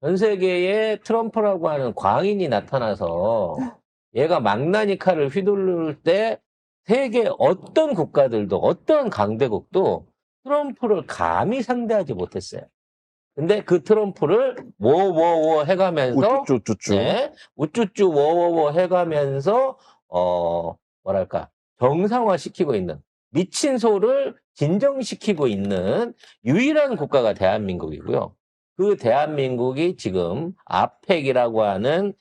전 세계에 트럼프라고 하는 광인이 나타나서 얘가 망나니 칼을 휘두를 때 세계 어떤 국가들도 어떤 강대국도 트럼프를 감히 상대하지 못했어요. 근데 그 트럼프를 워워워 해가면서 우쭈쭈쭈쭈. 네, 우쭈쭈 워워워 해가면서 뭐랄까 정상화시키고 있는 미친 소를 진정시키고 있는 유일한 국가가 대한민국이고요. 그 대한민국이 지금 아펙이라고 하는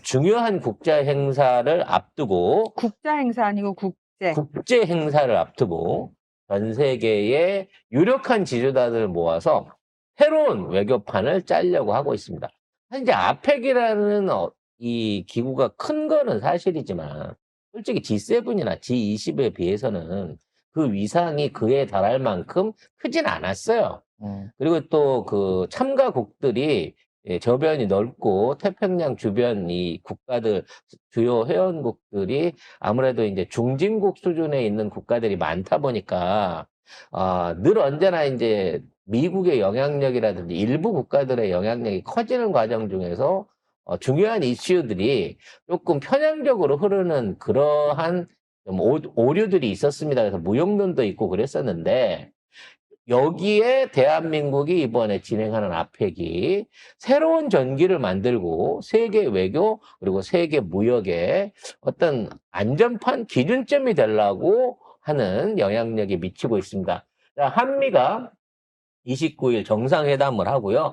중요한 국제 행사를 앞두고 국자 행사 아니고 국제. 국제 행사를 앞두고 전 세계의 유력한 지도자들을 모아서 새로운 외교판을 짜려고 하고 있습니다. 사실 이제 아펙이라는 이 기구가 큰 거는 사실이지만 솔직히 G7이나 G20에 비해서는 그 위상이 그에 달할 만큼 크진 않았어요. 그리고 또 그 참가국들이 저변이 넓고 태평양 주변 이 국가들 주요 회원국들이 아무래도 이제 중진국 수준에 있는 국가들이 많다 보니까 늘 언제나 이제 미국의 영향력이라든지 일부 국가들의 영향력이 커지는 과정 중에서 중요한 이슈들이 조금 편향적으로 흐르는 그러한 좀 오류들이 있었습니다. 그래서 무용론도 있고 그랬었는데 여기에 대한민국이 이번에 진행하는 아펙이 새로운 전기를 만들고 세계 외교 그리고 세계 무역에 어떤 안전판 기준점이 되려고 하는 영향력이 미치고 있습니다. 한미가 29일 정상회담을 하고요.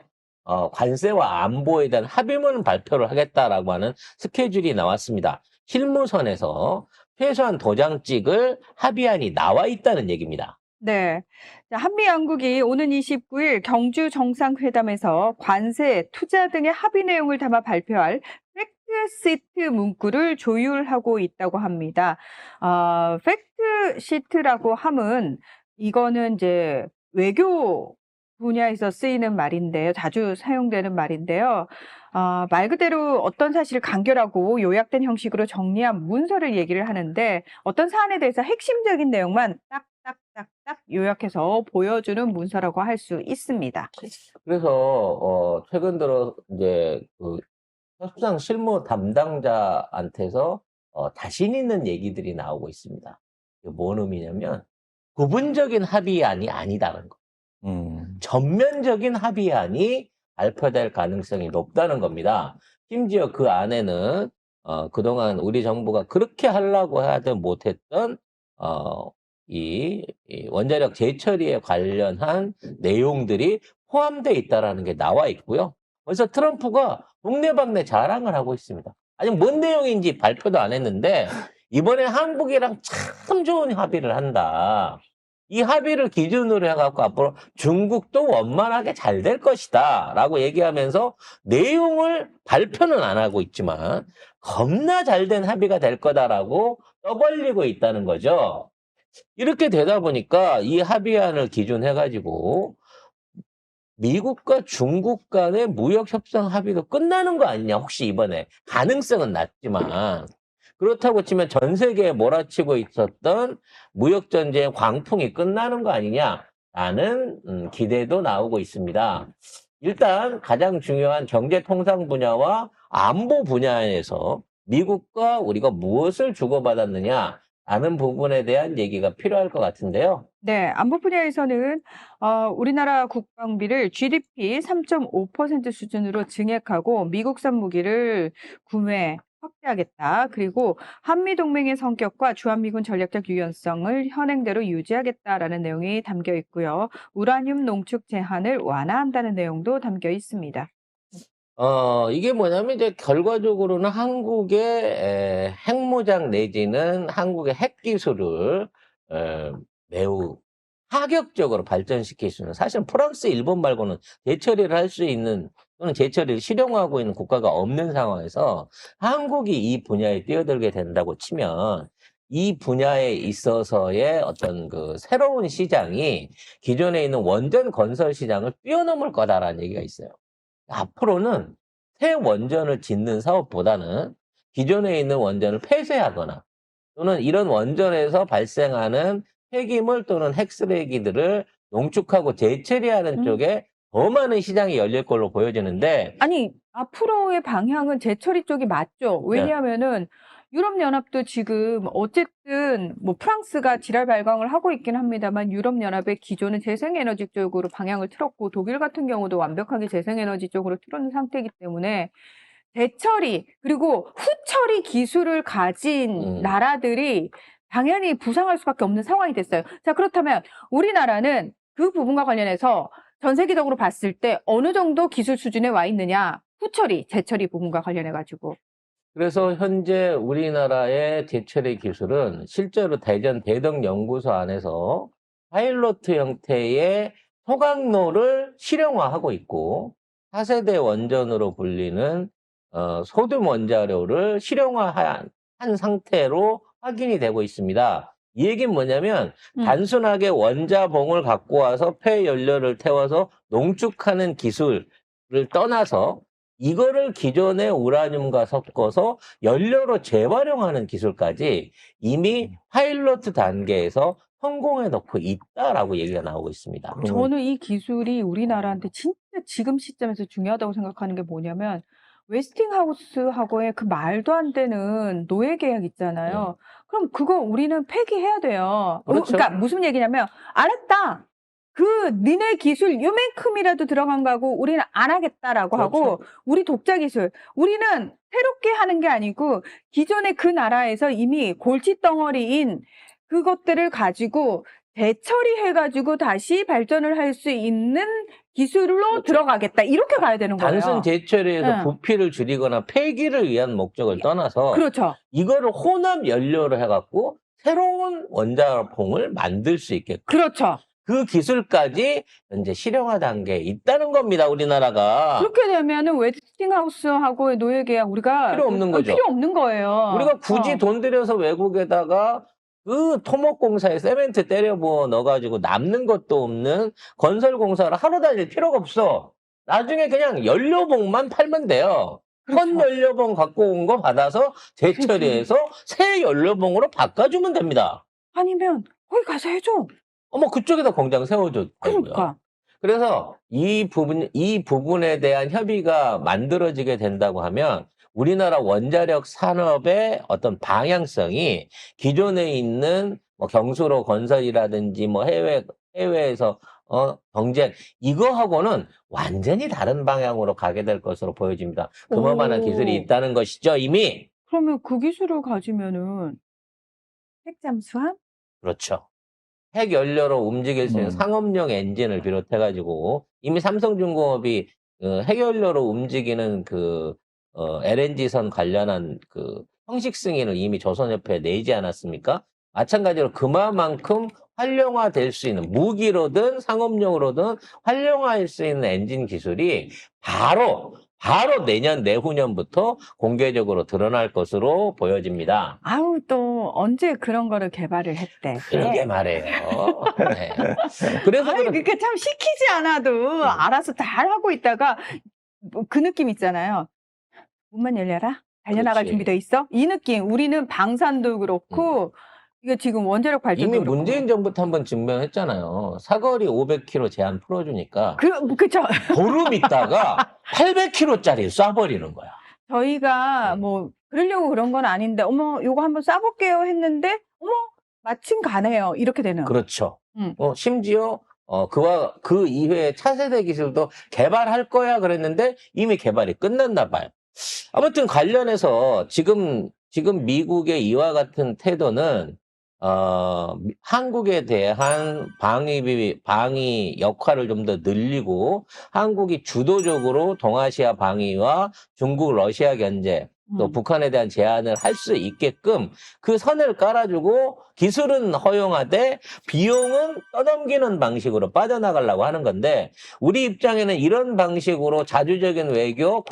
관세와 안보에 대한 합의문 발표를 하겠다라고 하는 스케줄이 나왔습니다. 실무선에서 최소한 도장찍을 합의안이 나와 있다는 얘기입니다. 네. 한미 양국이 오는 29일 경주 정상회담에서 관세, 투자 등의 합의 내용을 담아 발표할 팩트시트 문구를 조율하고 있다고 합니다. 팩트시트라고 함은 이거는 이제 외교 분야에서 쓰이는 말인데요. 자주 사용되는 말인데요. 말 그대로 어떤 사실을 간결하고 요약된 형식으로 정리한 문서를 얘기를 하는데 어떤 사안에 대해서 핵심적인 내용만 딱딱딱딱 요약해서 보여주는 문서라고 할 수 있습니다. 그래서 최근 들어 이제 그 협상 실무 담당자한테서 자신 있는 얘기들이 나오고 있습니다. 이게 뭔 의미냐면 부분적인 합의안이 아니다는 거. 전면적인 합의안이 발표될 가능성이 높다는 겁니다. 심지어 그 안에는 그동안 우리 정부가 그렇게 하려고 하지 못했던 이 원자력 재처리에 관련한 내용들이 포함되어 있다는 게 나와 있고요. 그래서 트럼프가 동네방네 자랑을 하고 있습니다. 아니 뭔 내용인지 발표도 안 했는데 이번에 한국이랑 참 좋은 합의를 한다. 이 합의를 기준으로 해갖고 앞으로 중국도 원만하게 잘 될 것이다 라고 얘기하면서 내용을 발표는 안 하고 있지만 겁나 잘 된 합의가 될 거다라고 떠벌리고 있다는 거죠. 이렇게 되다 보니까 이 합의안을 기준해가지고 미국과 중국 간의 무역 협상 합의도 끝나는 거 아니냐 혹시 이번에 가능성은 낮지만 그렇다고 치면 전 세계에 몰아치고 있었던 무역 전쟁 광풍이 끝나는 거 아니냐라는 기대도 나오고 있습니다. 일단 가장 중요한 경제 통상 분야와 안보 분야에서 미국과 우리가 무엇을 주고받았느냐 라는 부분에 대한 얘기가 필요할 것 같은데요. 네, 안보 분야에서는 우리나라 국방비를 GDP 3.5% 수준으로 증액하고 미국산 무기를 구매 확대하겠다. 그리고 한미 동맹의 성격과 주한미군 전략적 유연성을 현행대로 유지하겠다라는 내용이 담겨 있고요. 우라늄 농축 제한을 완화한다는 내용도 담겨 있습니다. 이게 뭐냐면 이제 결과적으로는 한국의 핵무장 내지는 한국의 핵기술을 매우 파격적으로 발전시킬 수 있는 사실 프랑스, 일본 말고는 재처리를 할 수 있는 또는 재처리를 실용화하고 있는 국가가 없는 상황에서 한국이 이 분야에 뛰어들게 된다고 치면 이 분야에 있어서의 어떤 그 새로운 시장이 기존에 있는 원전 건설 시장을 뛰어넘을 거다라는 얘기가 있어요. 앞으로는 새 원전을 짓는 사업보다는 기존에 있는 원전을 폐쇄하거나 또는 이런 원전에서 발생하는 폐기물 또는 핵쓰레기들을 농축하고 재처리하는 쪽에 더 많은 시장이 열릴 걸로 보여지는데 아니, 앞으로의 방향은 재처리 쪽이 맞죠. 네. 왜냐하면은 유럽연합도 지금 어쨌든 뭐 프랑스가 지랄 발광을 하고 있긴 합니다만 유럽연합의 기존은 재생에너지 쪽으로 방향을 틀었고 독일 같은 경우도 완벽하게 재생에너지 쪽으로 틀은 상태이기 때문에 재처리 그리고 후처리 기술을 가진 나라들이 당연히 부상할 수밖에 없는 상황이 됐어요. 자, 그렇다면 우리나라는 그 부분과 관련해서 전 세계적으로 봤을 때 어느 정도 기술 수준에 와 있느냐? 후처리, 재처리 부분과 관련해 가지고. 그래서 현재 우리나라의 재처리 기술은 실제로 대전 대덕연구소 안에서 파일로트 형태의 소각로를 실용화하고 있고 4세대 원전으로 불리는 소듐 원자료를 실용화한 상태로 확인이 되고 있습니다. 이 얘기는 뭐냐면 단순하게 원자봉을 갖고 와서 폐연료를 태워서 농축하는 기술을 떠나서 이거를 기존의 우라늄과 섞어서 연료로 재활용하는 기술까지 이미 파일로트 단계에서 성공해 놓고 있다라고 얘기가 나오고 있습니다. 저는 이 기술이 우리나라한테 진짜 지금 시점에서 중요하다고 생각하는 게 뭐냐면 웨스팅하우스하고의 그 말도 안 되는 노예 계약 있잖아요. 그럼 그거 우리는 폐기해야 돼요. 그렇죠. 그러니까 무슨 얘기냐면 알았다. 그 니네 기술 요만큼이라도 들어간 거하고 우리는 안 하겠다라고 하고 우리 독자 기술 우리는 새롭게 하는 게 아니고 기존의 그 나라에서 이미 골칫덩어리인 그것들을 가지고 재처리해가지고 다시 발전을 할 수 있는 기술로 들어가겠다. 이렇게 가야 되는 거예요. 단순 재처리에서 부피를 줄이거나 폐기를 위한 목적을 떠나서 그렇죠. 이거를 혼합 연료로 해갖고 새로운 원자봉을 만들 수 있게끔 그렇죠. 그 기술까지 현재 실용화 단계에 있다는 겁니다, 우리나라가. 그렇게 되면은 웨스팅하우스하고의 노예 계약 우리가 필요 없는 거죠. 필요 없는 거예요. 우리가 굳이 돈 들여서 외국에다가 그 토목공사에 세멘트 때려 부어 넣어가지고 남는 것도 없는 건설공사를 하루 다닐 필요가 없어. 나중에 그냥 연료봉만 팔면 돼요. 헌 연료봉 갖고 온 거 받아서 재처리해서 새 연료봉으로 바꿔주면 됩니다. 아니면 거기 가서 해줘. 그쪽에다 공장 세워줘도 되고요. 그러니까. 그래서 이 부분에 대한 협의가 만들어지게 된다고 하면 우리나라 원자력 산업의 어떤 방향성이 기존에 있는 뭐 경수로 건설이라든지 뭐 해외에서 경쟁 이거하고는 완전히 다른 방향으로 가게 될 것으로 보여집니다. 그만한 기술이 있다는 것이죠, 이미. 그러면 그 기술을 가지면은 핵 잠수함? 그렇죠. 핵 연료로 움직일 수 있는 상업용 엔진을 비롯해가지고 이미 삼성중공업이 핵 연료로 움직이는 LNG선 관련한 형식 승인을 이미 조선협회에 내지 않았습니까? 마찬가지로 그만큼 활용화될 수 있는 무기로든 상업용으로든 활용화할 수 있는 엔진 기술이 바로 내년 내후년부터 공개적으로 드러날 것으로 보여집니다. 아우 또 언제 그런 거를 개발을 했대. 그러게 말해요. 네. 그래서 그러니까 참 시키지 않아도 알아서 다 하고 있다가 그 느낌 있잖아요. 문만 열려라. 달려나갈 그렇지. 준비돼 있어? 이 느낌. 우리는 방산도 그렇고 이게 지금 원자력 발전도 이미 그렇고. 문재인 정부부터 한번 증명했잖아요. 사거리 500km 제한 풀어주니까 그쵸. 보름 있다가 800km짜리 쏴버리는 거야. 저희가 뭐 그러려고 그런 건 아닌데 어머 요거 한번 쏴볼게요 했는데 어머 마침 가네요. 이렇게 되는. 그렇죠. 심지어 그 이외에 차세대 기술도 개발할 거야 그랬는데 이미 개발이 끝났나 봐요. 아무튼 관련해서 지금 미국의 이와 같은 태도는 한국에 대한 방위 역할을 좀 더 늘리고 한국이 주도적으로 동아시아 방위와 중국, 러시아 견제 또 북한에 대한 제한을 할 수 있게끔 그 선을 깔아주고 기술은 허용하되 비용은 떠넘기는 방식으로 빠져나가려고 하는 건데 우리 입장에는 이런 방식으로 자주적인 외교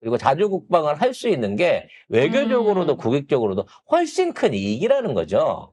그리고 자주국방을 할 수 있는 게 외교적으로도 국익적으로도 훨씬 큰 이익이라는 거죠.